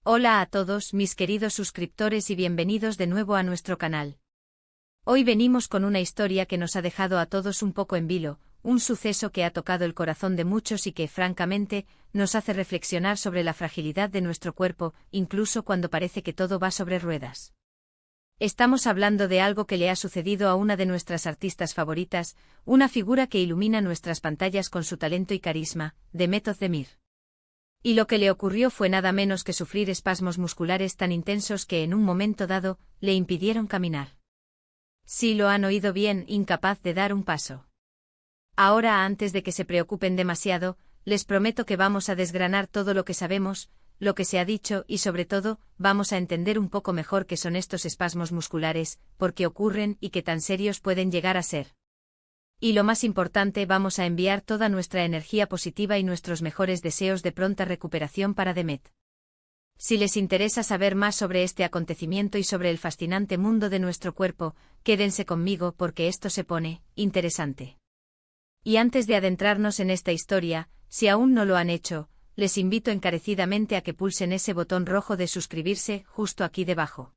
Hola a todos mis queridos suscriptores y bienvenidos de nuevo a nuestro canal. Hoy venimos con una historia que nos ha dejado a todos un poco en vilo, un suceso que ha tocado el corazón de muchos y que, francamente, nos hace reflexionar sobre la fragilidad de nuestro cuerpo, incluso cuando parece que todo va sobre ruedas. Estamos hablando de algo que le ha sucedido a una de nuestras artistas favoritas, una figura que ilumina nuestras pantallas con su talento y carisma, Demet Özdemir. Y lo que le ocurrió fue nada menos que sufrir espasmos musculares tan intensos que en un momento dado, le impidieron caminar. Sí, lo han oído bien, incapaz de dar un paso. Ahora, antes de que se preocupen demasiado, les prometo que vamos a desgranar todo lo que sabemos, lo que se ha dicho y sobre todo, vamos a entender un poco mejor qué son estos espasmos musculares, por qué ocurren y qué tan serios pueden llegar a ser. Y lo más importante, vamos a enviar toda nuestra energía positiva y nuestros mejores deseos de pronta recuperación para Demet. Si les interesa saber más sobre este acontecimiento y sobre el fascinante mundo de nuestro cuerpo, quédense conmigo porque esto se pone interesante. Y antes de adentrarnos en esta historia, si aún no lo han hecho, les invito encarecidamente a que pulsen ese botón rojo de suscribirse justo aquí debajo.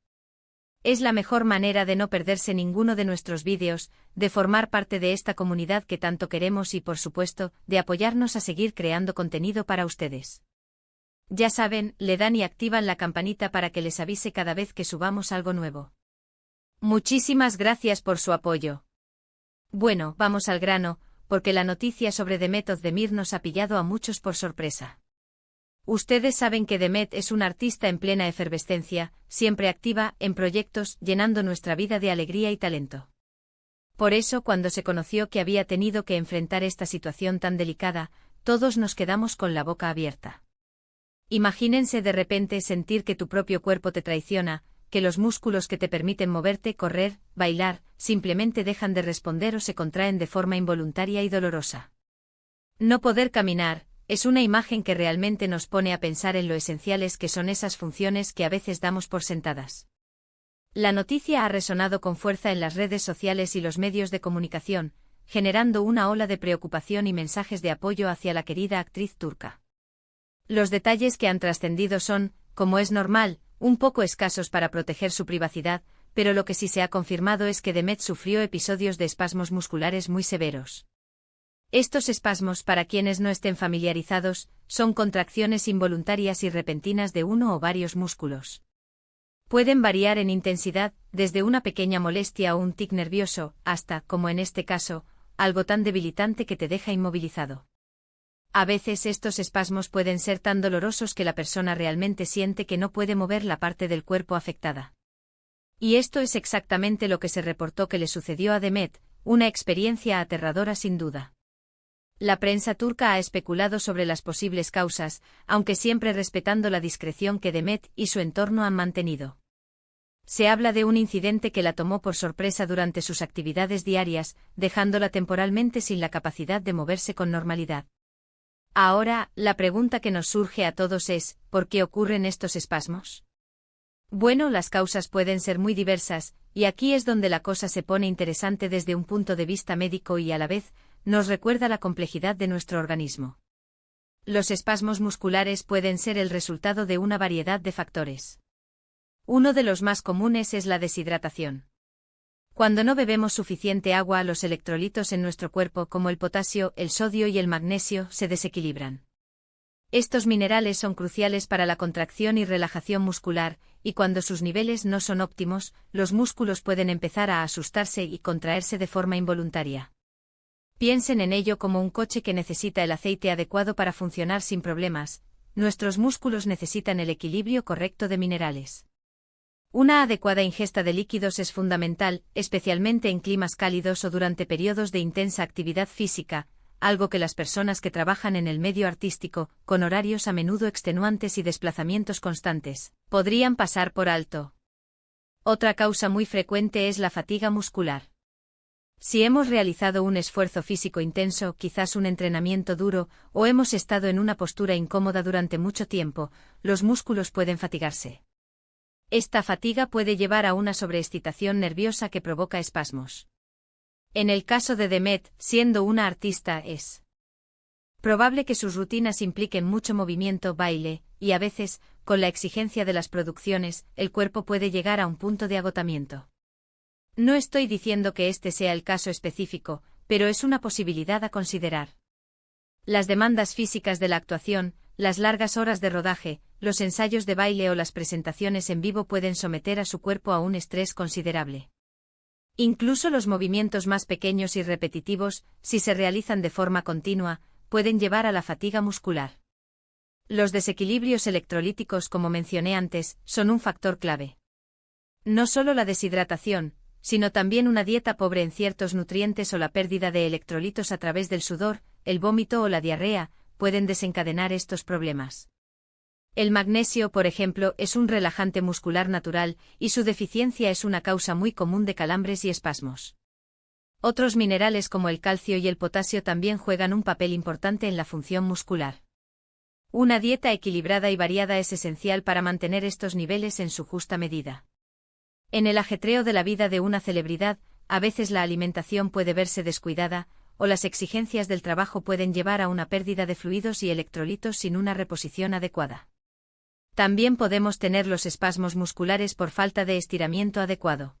Es la mejor manera de no perderse ninguno de nuestros vídeos, de formar parte de esta comunidad que tanto queremos y, por supuesto, de apoyarnos a seguir creando contenido para ustedes. Ya saben, le dan y activan la campanita para que les avise cada vez que subamos algo nuevo. Muchísimas gracias por su apoyo. Bueno, vamos al grano, porque la noticia sobre Demet Özdemir nos ha pillado a muchos por sorpresa. Ustedes saben que Demet es una artista en plena efervescencia, siempre activa, en proyectos, llenando nuestra vida de alegría y talento. Por eso, cuando se conoció que había tenido que enfrentar esta situación tan delicada, todos nos quedamos con la boca abierta. Imagínense de repente sentir que tu propio cuerpo te traiciona, que los músculos que te permiten moverte, correr, bailar, simplemente dejan de responder o se contraen de forma involuntaria y dolorosa. No poder caminar es una imagen que realmente nos pone a pensar en lo esenciales que son esas funciones que a veces damos por sentadas. La noticia ha resonado con fuerza en las redes sociales y los medios de comunicación, generando una ola de preocupación y mensajes de apoyo hacia la querida actriz turca. Los detalles que han trascendido son, como es normal, un poco escasos para proteger su privacidad, pero lo que sí se ha confirmado es que Demet sufrió episodios de espasmos musculares muy severos. Estos espasmos, para quienes no estén familiarizados, son contracciones involuntarias y repentinas de uno o varios músculos. Pueden variar en intensidad, desde una pequeña molestia o un tic nervioso, hasta, como en este caso, algo tan debilitante que te deja inmovilizado. A veces estos espasmos pueden ser tan dolorosos que la persona realmente siente que no puede mover la parte del cuerpo afectada. Y esto es exactamente lo que se reportó que le sucedió a Demet, una experiencia aterradora sin duda. La prensa turca ha especulado sobre las posibles causas, aunque siempre respetando la discreción que Demet y su entorno han mantenido. Se habla de un incidente que la tomó por sorpresa durante sus actividades diarias, dejándola temporalmente sin la capacidad de moverse con normalidad. Ahora, la pregunta que nos surge a todos es, ¿por qué ocurren estos espasmos? Bueno, las causas pueden ser muy diversas, y aquí es donde la cosa se pone interesante desde un punto de vista médico y a la vez, nos recuerda la complejidad de nuestro organismo. Los espasmos musculares pueden ser el resultado de una variedad de factores. Uno de los más comunes es la deshidratación. Cuando no bebemos suficiente agua, los electrolitos en nuestro cuerpo, como el potasio, el sodio y el magnesio, se desequilibran. Estos minerales son cruciales para la contracción y relajación muscular, y cuando sus niveles no son óptimos, los músculos pueden empezar a asustarse y contraerse de forma involuntaria. Piensen en ello como un coche que necesita el aceite adecuado para funcionar sin problemas. Nuestros músculos necesitan el equilibrio correcto de minerales. Una adecuada ingesta de líquidos es fundamental, especialmente en climas cálidos o durante periodos de intensa actividad física, algo que las personas que trabajan en el medio artístico, con horarios a menudo extenuantes y desplazamientos constantes, podrían pasar por alto. Otra causa muy frecuente es la fatiga muscular. Si hemos realizado un esfuerzo físico intenso, quizás un entrenamiento duro, o hemos estado en una postura incómoda durante mucho tiempo, los músculos pueden fatigarse. Esta fatiga puede llevar a una sobreexcitación nerviosa que provoca espasmos. En el caso de Demet, siendo una artista, es probable que sus rutinas impliquen mucho movimiento, baile, y a veces, con la exigencia de las producciones, el cuerpo puede llegar a un punto de agotamiento. No estoy diciendo que este sea el caso específico, pero es una posibilidad a considerar. Las demandas físicas de la actuación, las largas horas de rodaje, los ensayos de baile o las presentaciones en vivo pueden someter a su cuerpo a un estrés considerable. Incluso los movimientos más pequeños y repetitivos, si se realizan de forma continua, pueden llevar a la fatiga muscular. Los desequilibrios electrolíticos, como mencioné antes, son un factor clave. No solo la deshidratación, sino también una dieta pobre en ciertos nutrientes o la pérdida de electrolitos a través del sudor, el vómito o la diarrea, pueden desencadenar estos problemas. El magnesio, por ejemplo, es un relajante muscular natural, y su deficiencia es una causa muy común de calambres y espasmos. Otros minerales como el calcio y el potasio también juegan un papel importante en la función muscular. Una dieta equilibrada y variada es esencial para mantener estos niveles en su justa medida. En el ajetreo de la vida de una celebridad, a veces la alimentación puede verse descuidada, o las exigencias del trabajo pueden llevar a una pérdida de fluidos y electrolitos sin una reposición adecuada. También podemos tener los espasmos musculares por falta de estiramiento adecuado.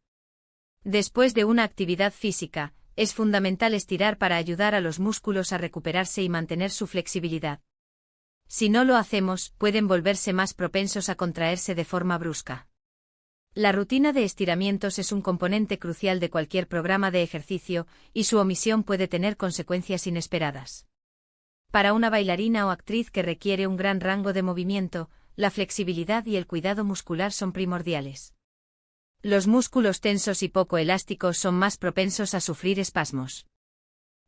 Después de una actividad física, es fundamental estirar para ayudar a los músculos a recuperarse y mantener su flexibilidad. Si no lo hacemos, pueden volverse más propensos a contraerse de forma brusca. La rutina de estiramientos es un componente crucial de cualquier programa de ejercicio, y su omisión puede tener consecuencias inesperadas. Para una bailarina o actriz que requiere un gran rango de movimiento, la flexibilidad y el cuidado muscular son primordiales. Los músculos tensos y poco elásticos son más propensos a sufrir espasmos.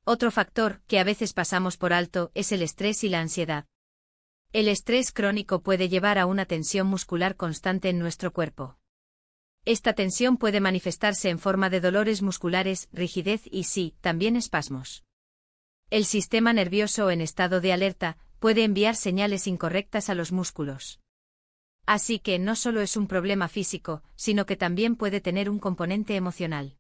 Otro factor, que a veces pasamos por alto, es el estrés y la ansiedad. El estrés crónico puede llevar a una tensión muscular constante en nuestro cuerpo. Esta tensión puede manifestarse en forma de dolores musculares, rigidez y sí, también espasmos. El sistema nervioso en estado de alerta puede enviar señales incorrectas a los músculos. Así que no solo es un problema físico, sino que también puede tener un componente emocional.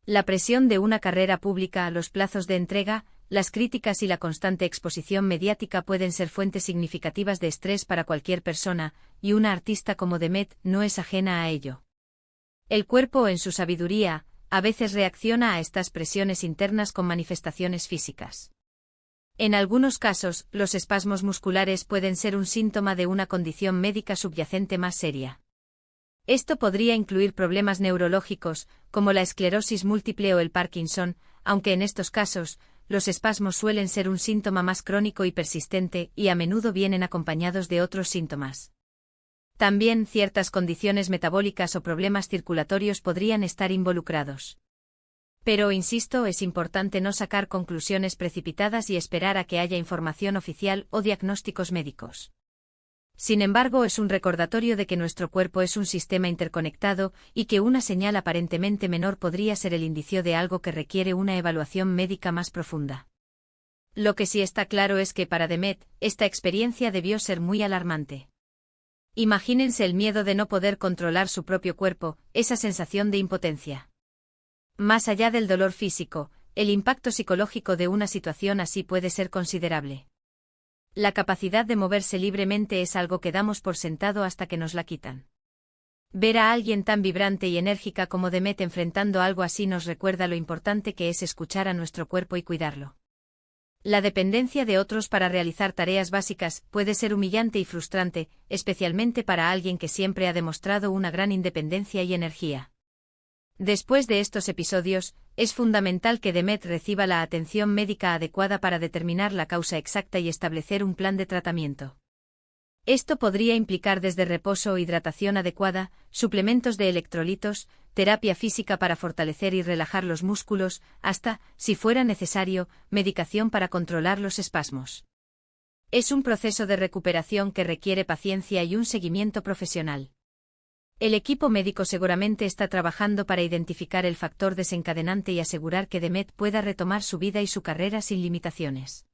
La presión de una carrera pública, los plazos de entrega, las críticas y la constante exposición mediática pueden ser fuentes significativas de estrés para cualquier persona, y una artista como Demet no es ajena a ello. El cuerpo, en su sabiduría, a veces reacciona a estas presiones internas con manifestaciones físicas. En algunos casos, los espasmos musculares pueden ser un síntoma de una condición médica subyacente más seria. Esto podría incluir problemas neurológicos, como la esclerosis múltiple o el Parkinson, aunque en estos casos, los espasmos suelen ser un síntoma más crónico y persistente, y a menudo vienen acompañados de otros síntomas. También ciertas condiciones metabólicas o problemas circulatorios podrían estar involucrados. Pero, insisto, es importante no sacar conclusiones precipitadas y esperar a que haya información oficial o diagnósticos médicos. Sin embargo, es un recordatorio de que nuestro cuerpo es un sistema interconectado y que una señal aparentemente menor podría ser el indicio de algo que requiere una evaluación médica más profunda. Lo que sí está claro es que para Demet, esta experiencia debió ser muy alarmante. Imagínense el miedo de no poder controlar su propio cuerpo, esa sensación de impotencia. Más allá del dolor físico, el impacto psicológico de una situación así puede ser considerable. La capacidad de moverse libremente es algo que damos por sentado hasta que nos la quitan. Ver a alguien tan vibrante y enérgica como Demet enfrentando algo así nos recuerda lo importante que es escuchar a nuestro cuerpo y cuidarlo. La dependencia de otros para realizar tareas básicas puede ser humillante y frustrante, especialmente para alguien que siempre ha demostrado una gran independencia y energía. Después de estos episodios, es fundamental que Demet reciba la atención médica adecuada para determinar la causa exacta y establecer un plan de tratamiento. Esto podría implicar desde reposo o hidratación adecuada, suplementos de electrolitos, terapia física para fortalecer y relajar los músculos, hasta, si fuera necesario, medicación para controlar los espasmos. Es un proceso de recuperación que requiere paciencia y un seguimiento profesional. El equipo médico seguramente está trabajando para identificar el factor desencadenante y asegurar que Demet pueda retomar su vida y su carrera sin limitaciones.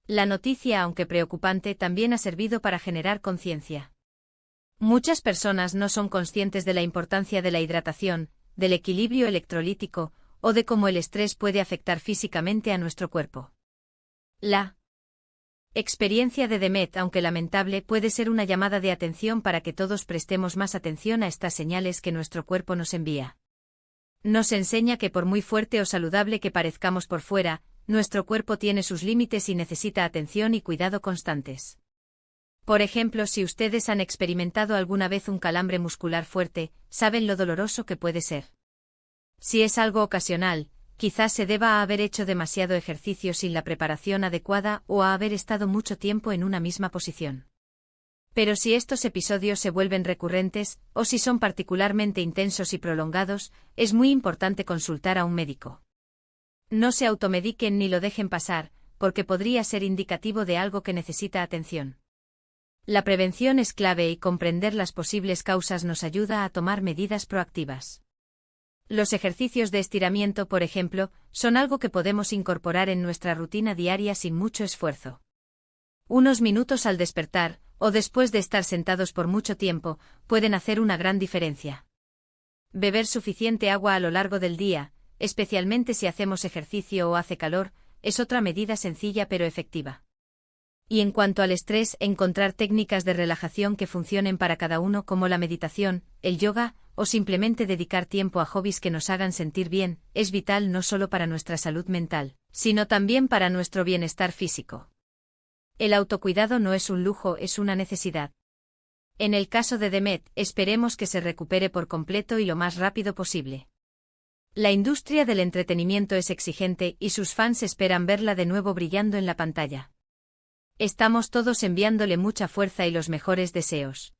La noticia, aunque preocupante, también ha servido para generar conciencia. Muchas personas no son conscientes de la importancia de la hidratación, del equilibrio electrolítico, o de cómo el estrés puede afectar físicamente a nuestro cuerpo. La Experiencia de Demet, aunque lamentable, puede ser una llamada de atención para que todos prestemos más atención a estas señales que nuestro cuerpo nos envía. Nos enseña que por muy fuerte o saludable que parezcamos por fuera, nuestro cuerpo tiene sus límites y necesita atención y cuidado constantes. Por ejemplo, si ustedes han experimentado alguna vez un calambre muscular fuerte, saben lo doloroso que puede ser. Si es algo ocasional, quizás se deba a haber hecho demasiado ejercicio sin la preparación adecuada o a haber estado mucho tiempo en una misma posición. Pero si estos episodios se vuelven recurrentes, o si son particularmente intensos y prolongados, es muy importante consultar a un médico. No se automediquen ni lo dejen pasar, porque podría ser indicativo de algo que necesita atención. La prevención es clave y comprender las posibles causas nos ayuda a tomar medidas proactivas. Los ejercicios de estiramiento, por ejemplo, son algo que podemos incorporar en nuestra rutina diaria sin mucho esfuerzo. Unos minutos al despertar, o después de estar sentados por mucho tiempo, pueden hacer una gran diferencia. Beber suficiente agua a lo largo del día, especialmente si hacemos ejercicio o hace calor, es otra medida sencilla pero efectiva. Y en cuanto al estrés, encontrar técnicas de relajación que funcionen para cada uno, como la meditación, el yoga, o simplemente dedicar tiempo a hobbies que nos hagan sentir bien, es vital no solo para nuestra salud mental, sino también para nuestro bienestar físico. El autocuidado no es un lujo, es una necesidad. En el caso de Demet, esperemos que se recupere por completo y lo más rápido posible. La industria del entretenimiento es exigente y sus fans esperan verla de nuevo brillando en la pantalla. Estamos todos enviándole mucha fuerza y los mejores deseos.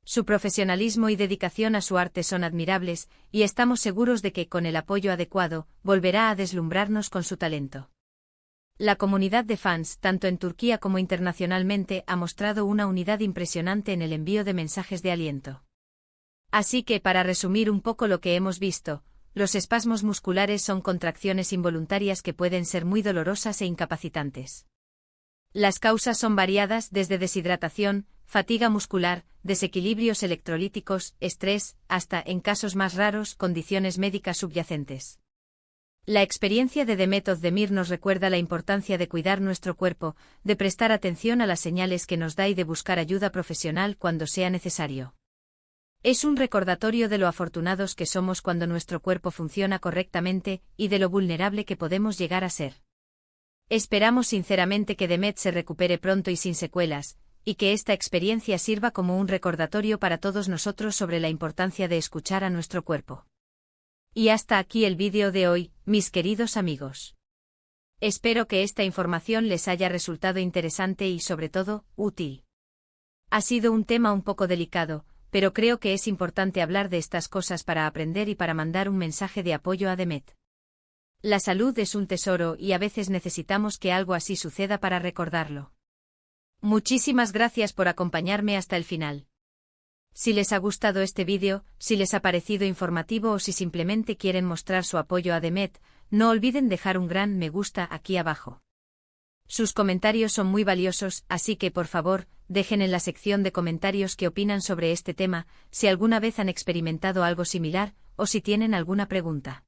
Su profesionalismo y dedicación a su arte son admirables, y estamos seguros de que, con el apoyo adecuado, volverá a deslumbrarnos con su talento. La comunidad de fans, tanto en Turquía como internacionalmente, ha mostrado una unidad impresionante en el envío de mensajes de aliento. Así que, para resumir un poco lo que hemos visto, los espasmos musculares son contracciones involuntarias que pueden ser muy dolorosas e incapacitantes. Las causas son variadas, desde deshidratación, fatiga muscular, desequilibrios electrolíticos, estrés, hasta, en casos más raros, condiciones médicas subyacentes. La experiencia de Demet Özdemir nos recuerda la importancia de cuidar nuestro cuerpo, de prestar atención a las señales que nos da y de buscar ayuda profesional cuando sea necesario. Es un recordatorio de lo afortunados que somos cuando nuestro cuerpo funciona correctamente, y de lo vulnerable que podemos llegar a ser. Esperamos sinceramente que Demet se recupere pronto y sin secuelas, y que esta experiencia sirva como un recordatorio para todos nosotros sobre la importancia de escuchar a nuestro cuerpo. Y hasta aquí el vídeo de hoy, mis queridos amigos. Espero que esta información les haya resultado interesante y, sobre todo, útil. Ha sido un tema un poco delicado, pero creo que es importante hablar de estas cosas para aprender y para mandar un mensaje de apoyo a Demet. La salud es un tesoro y a veces necesitamos que algo así suceda para recordarlo. Muchísimas gracias por acompañarme hasta el final. Si les ha gustado este vídeo, si les ha parecido informativo o si simplemente quieren mostrar su apoyo a Demet, no olviden dejar un gran me gusta aquí abajo. Sus comentarios son muy valiosos, así que por favor, dejen en la sección de comentarios qué opinan sobre este tema, si alguna vez han experimentado algo similar, o si tienen alguna pregunta.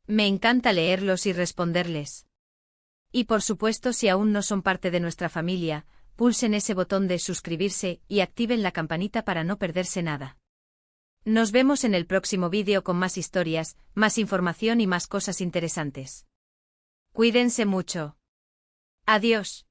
Me encanta leerlos y responderles. Y por supuesto, si aún no son parte de nuestra familia, pulsen ese botón de suscribirse y activen la campanita para no perderse nada. Nos vemos en el próximo vídeo con más historias, más información y más cosas interesantes. Cuídense mucho. Adiós.